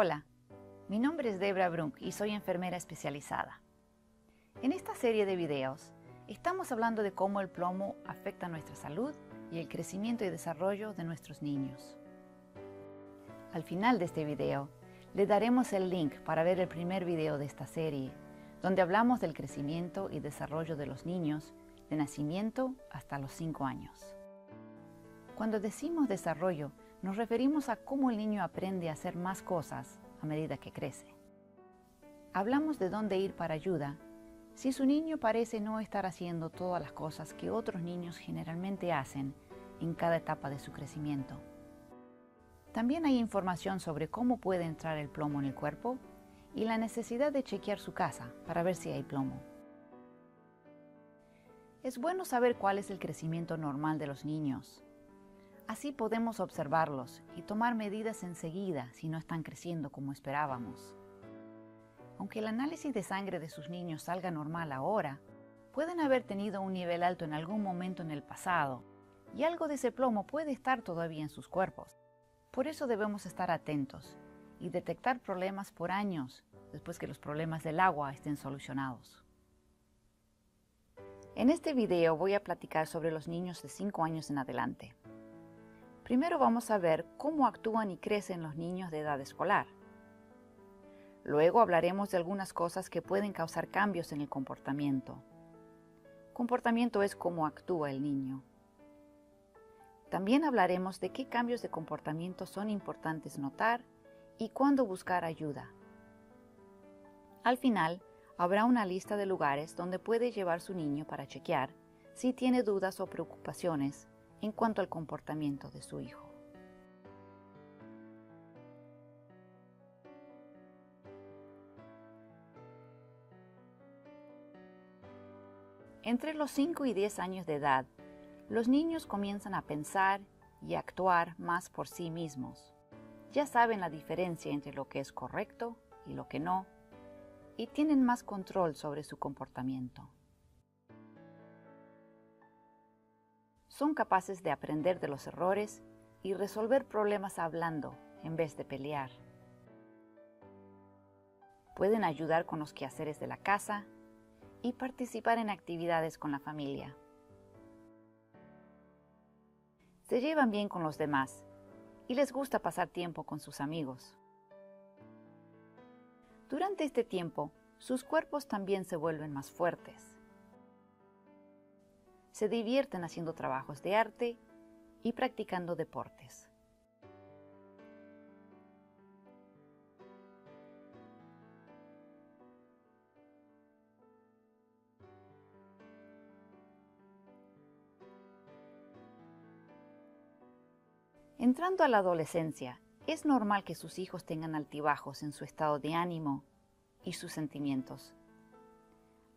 Hola, mi nombre es Debra Brunk y soy enfermera especializada. En esta serie de videos estamos hablando de cómo el plomo afecta nuestra salud y el crecimiento y desarrollo de nuestros niños. Al final de este video, le daremos el link para ver el primer video de esta serie, donde hablamos del crecimiento y desarrollo de los niños de nacimiento hasta los 5 años. Cuando decimos desarrollo, nos referimos a cómo el niño aprende a hacer más cosas a medida que crece. Hablamos de dónde ir para ayuda si su niño parece no estar haciendo todas las cosas que otros niños generalmente hacen en cada etapa de su crecimiento. También hay información sobre cómo puede entrar el plomo en el cuerpo y la necesidad de chequear su casa para ver si hay plomo. Es bueno saber cuál es el crecimiento normal de los niños. Así podemos observarlos y tomar medidas enseguida si no están creciendo como esperábamos. Aunque el análisis de sangre de sus niños salga normal ahora, pueden haber tenido un nivel alto en algún momento en el pasado y algo de ese plomo puede estar todavía en sus cuerpos. Por eso debemos estar atentos y detectar problemas por años después que los problemas del agua estén solucionados. En este video voy a platicar sobre los niños de 5 años en adelante. Primero vamos a ver cómo actúan y crecen los niños de edad escolar. Luego hablaremos de algunas cosas que pueden causar cambios en el comportamiento. Comportamiento es cómo actúa el niño. También hablaremos de qué cambios de comportamiento son importantes notar y cuándo buscar ayuda. Al final, habrá una lista de lugares donde puede llevar su niño para chequear si tiene dudas o preocupaciones en cuanto al comportamiento de su hijo. Entre los 5 y 10 años de edad, los niños comienzan a pensar y actuar más por sí mismos. Ya saben la diferencia entre lo que es correcto y lo que no, y tienen más control sobre su comportamiento. Son capaces de aprender de los errores y resolver problemas hablando en vez de pelear. Pueden ayudar con los quehaceres de la casa y participar en actividades con la familia. Se llevan bien con los demás y les gusta pasar tiempo con sus amigos. Durante este tiempo, sus cuerpos también se vuelven más fuertes. Se divierten haciendo trabajos de arte y practicando deportes. Entrando a la adolescencia, es normal que sus hijos tengan altibajos en su estado de ánimo y sus sentimientos.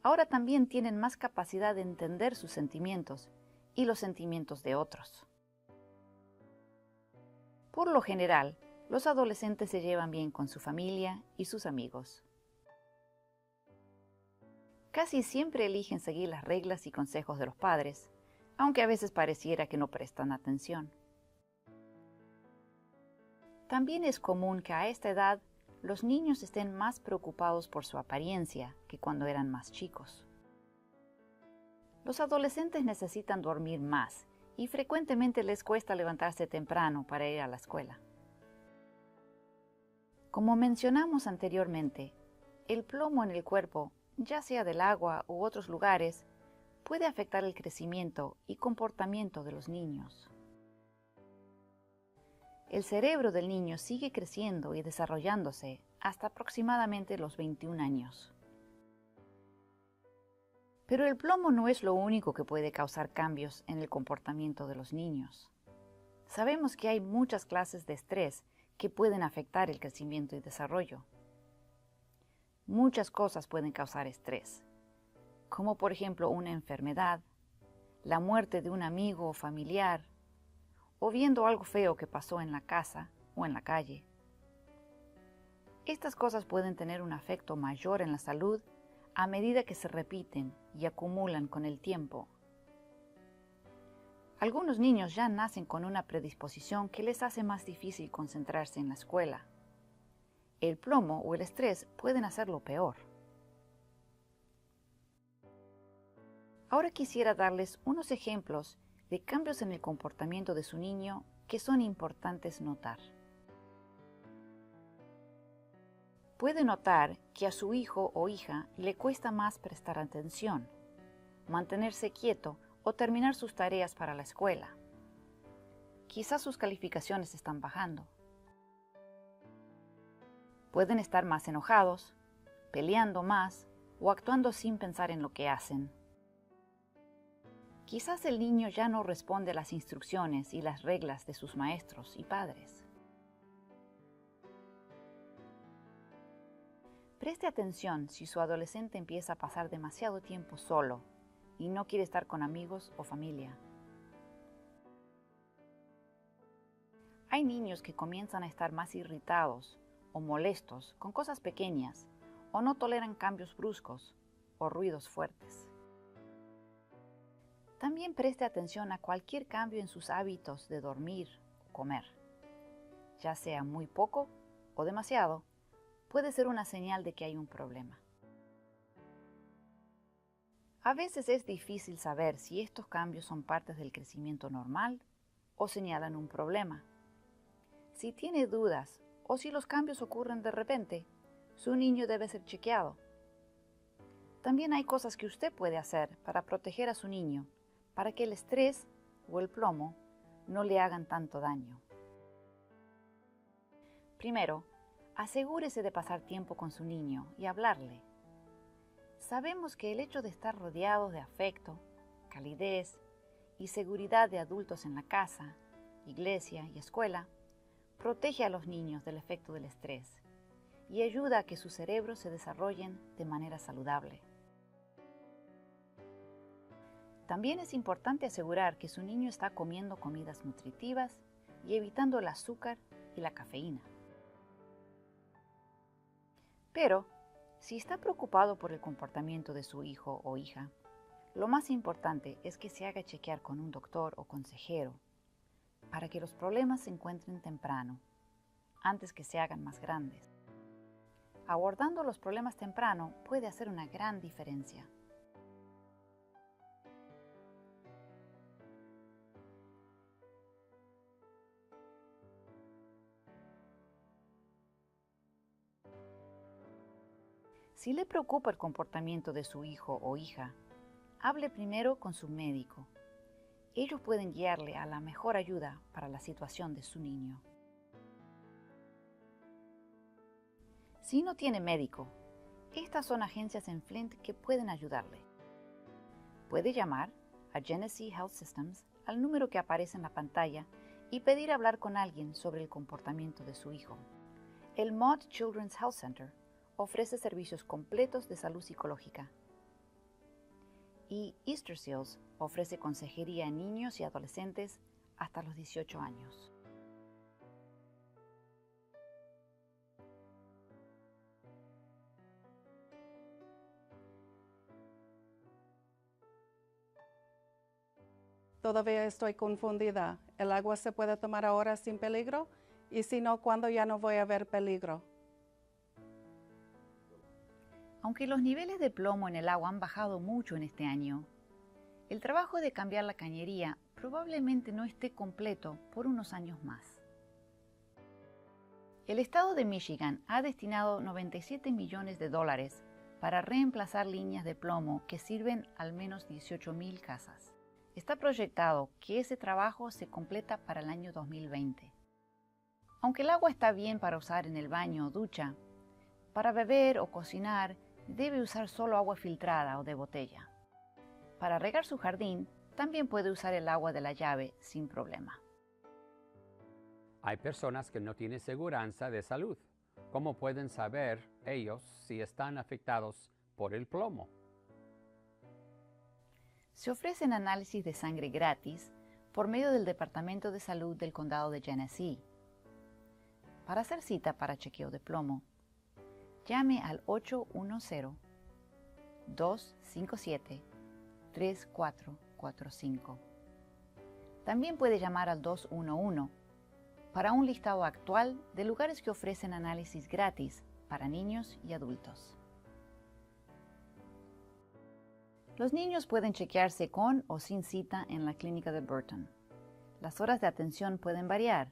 Ahora también tienen más capacidad de entender sus sentimientos y los sentimientos de otros. Por lo general, los adolescentes se llevan bien con su familia y sus amigos. Casi siempre eligen seguir las reglas y consejos de los padres, aunque a veces pareciera que no prestan atención. También es común que a esta edad los niños estén más preocupados por su apariencia que cuando eran más chicos. Los adolescentes necesitan dormir más y frecuentemente les cuesta levantarse temprano para ir a la escuela. Como mencionamos anteriormente, el plomo en el cuerpo, ya sea del agua u otros lugares, puede afectar el crecimiento y comportamiento de los niños. El cerebro del niño sigue creciendo y desarrollándose hasta aproximadamente los 21 años. Pero el plomo no es lo único que puede causar cambios en el comportamiento de los niños. Sabemos que hay muchas clases de estrés que pueden afectar el crecimiento y desarrollo. Muchas cosas pueden causar estrés, como por ejemplo una enfermedad, la muerte de un amigo o familiar, o viendo algo feo que pasó en la casa o en la calle. Estas cosas pueden tener un efecto mayor en la salud a medida que se repiten y acumulan con el tiempo. Algunos niños ya nacen con una predisposición que les hace más difícil concentrarse en la escuela. el plomo o el estrés pueden hacerlo peor. Ahora quisiera darles unos ejemplos de cambios en el comportamiento de su niño que son importantes notar. Puede notar que a su hijo o hija le cuesta más prestar atención, mantenerse quieto o terminar sus tareas para la escuela. Quizás sus calificaciones están bajando. Pueden estar más enojados, peleando más o actuando sin pensar en lo que hacen. Quizás el niño ya no responde a las instrucciones y las reglas de sus maestros y padres. Preste atención si su adolescente empieza a pasar demasiado tiempo solo y no quiere estar con amigos o familia. Hay niños que comienzan a estar más irritados o molestos con cosas pequeñas o no toleran cambios bruscos o ruidos fuertes. También preste atención a cualquier cambio en sus hábitos de dormir o comer. Ya sea muy poco o demasiado, puede ser una señal de que hay un problema. A veces es difícil saber si estos cambios son partes del crecimiento normal o señalan un problema. Si tiene dudas o si los cambios ocurren de repente, su niño debe ser chequeado. También hay cosas que usted puede hacer para proteger a su niño, para que el estrés o el plomo no le hagan tanto daño. Primero, asegúrese de pasar tiempo con su niño y hablarle. Sabemos que el hecho de estar rodeados de afecto, calidez y seguridad de adultos en la casa, iglesia y escuela protege a los niños del efecto del estrés y ayuda a que sus cerebros se desarrollen de manera saludable. También es importante asegurar que su niño está comiendo comidas nutritivas y evitando el azúcar y la cafeína. Pero, si está preocupado por el comportamiento de su hijo o hija, lo más importante es que se haga chequear con un doctor o consejero para que los problemas se encuentren temprano, antes que se hagan más grandes. Abordando los problemas temprano puede hacer una gran diferencia. Si le preocupa el comportamiento de su hijo o hija, hable primero con su médico. Ellos pueden guiarle a la mejor ayuda para la situación de su niño. Si no tiene médico, estas son agencias en Flint que pueden ayudarle. Puede llamar a Genesee Health Systems al número que aparece en la pantalla y pedir hablar con alguien sobre el comportamiento de su hijo. El Mott Children's Health Center ofrece servicios completos de salud psicológica. Y Easter Seals ofrece consejería en niños y adolescentes hasta los 18 años. Todavía estoy confundida. ¿El agua se puede tomar ahora sin peligro? Y si no, ¿cuándo ya no voy a ver peligro? Aunque los niveles de plomo en el agua han bajado mucho en este año, el trabajo de cambiar la cañería probablemente no esté completo por unos años más. El estado de Michigan ha destinado $97 millones para reemplazar líneas de plomo que sirven al menos 18,000 casas. Está proyectado que ese trabajo se completa para el año 2020. Aunque el agua está bien para usar en el baño o ducha, para beber o cocinar debe usar solo agua filtrada o de botella. Para regar su jardín, también puede usar el agua de la llave sin problema. Hay personas que no tienen seguridad de salud. ¿Cómo pueden saber ellos si están afectados por el plomo? Se ofrecen análisis de sangre gratis por medio del Departamento de Salud del Condado de Genesee. Para hacer cita para chequeo de plomo, llame al 810-257-3445. También puede llamar al 211 para un listado actual de lugares que ofrecen análisis gratis para niños y adultos. Los niños pueden chequearse con o sin cita en la clínica de Burton. Las horas de atención pueden variar,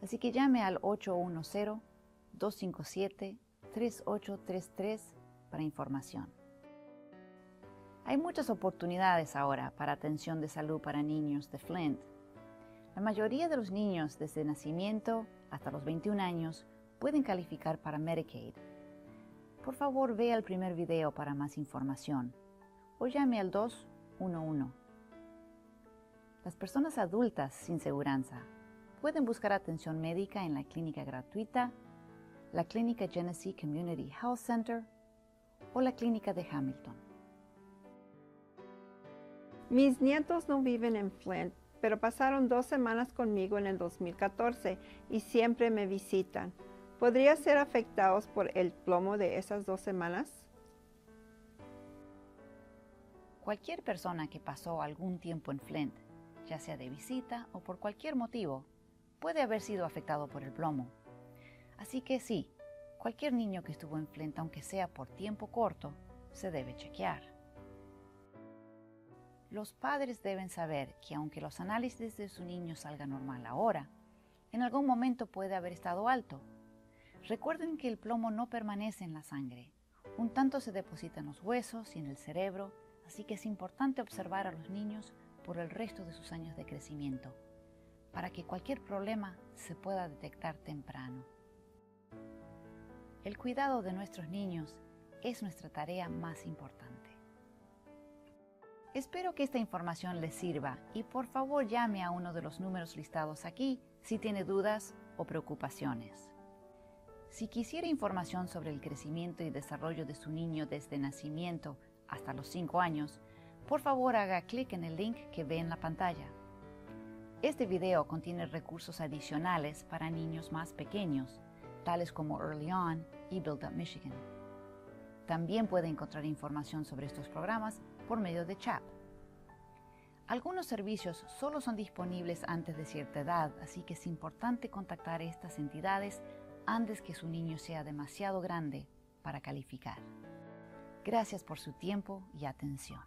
así que llame al 810-257-3833 para información. Hay muchas oportunidades ahora para atención de salud para niños de Flint. La mayoría de los niños desde nacimiento hasta los 21 años pueden calificar para Medicaid. Por favor, vea el primer video para más información o llame al 211. Las personas adultas sin seguranza pueden buscar atención médica en la clínica gratuita, la clínica Genesee Community Health Center o la clínica de Hamilton. Mis nietos no viven en Flint, pero pasaron 2 semanas conmigo en el 2014 y siempre me visitan. ¿Podrían ser afectados por el plomo de esas 2 semanas? Cualquier persona que pasó algún tiempo en Flint, ya sea de visita o por cualquier motivo, puede haber sido afectado por el plomo. Así que sí, cualquier niño que estuvo en Flint, aunque sea por tiempo corto, se debe chequear. Los padres deben saber que aunque los análisis de su niño salgan normal ahora, en algún momento puede haber estado alto. Recuerden que el plomo no permanece en la sangre. Un tanto se deposita en los huesos y en el cerebro, así que es importante observar a los niños por el resto de sus años de crecimiento, para que cualquier problema se pueda detectar temprano. El cuidado de nuestros niños es nuestra tarea más importante. Espero que esta información les sirva y por favor llame a uno de los números listados aquí si tiene dudas o preocupaciones. Si quisiera información sobre el crecimiento y desarrollo de su niño desde nacimiento hasta los 5 años, por favor haga clic en el link que ve en la pantalla. Este video contiene recursos adicionales para niños más pequeños, tales como Early On y Build Up Michigan. También puede encontrar información sobre estos programas por medio de CHAP. Algunos servicios solo son disponibles antes de cierta edad, así que es importante contactar a estas entidades antes que su niño sea demasiado grande para calificar. Gracias por su tiempo y atención.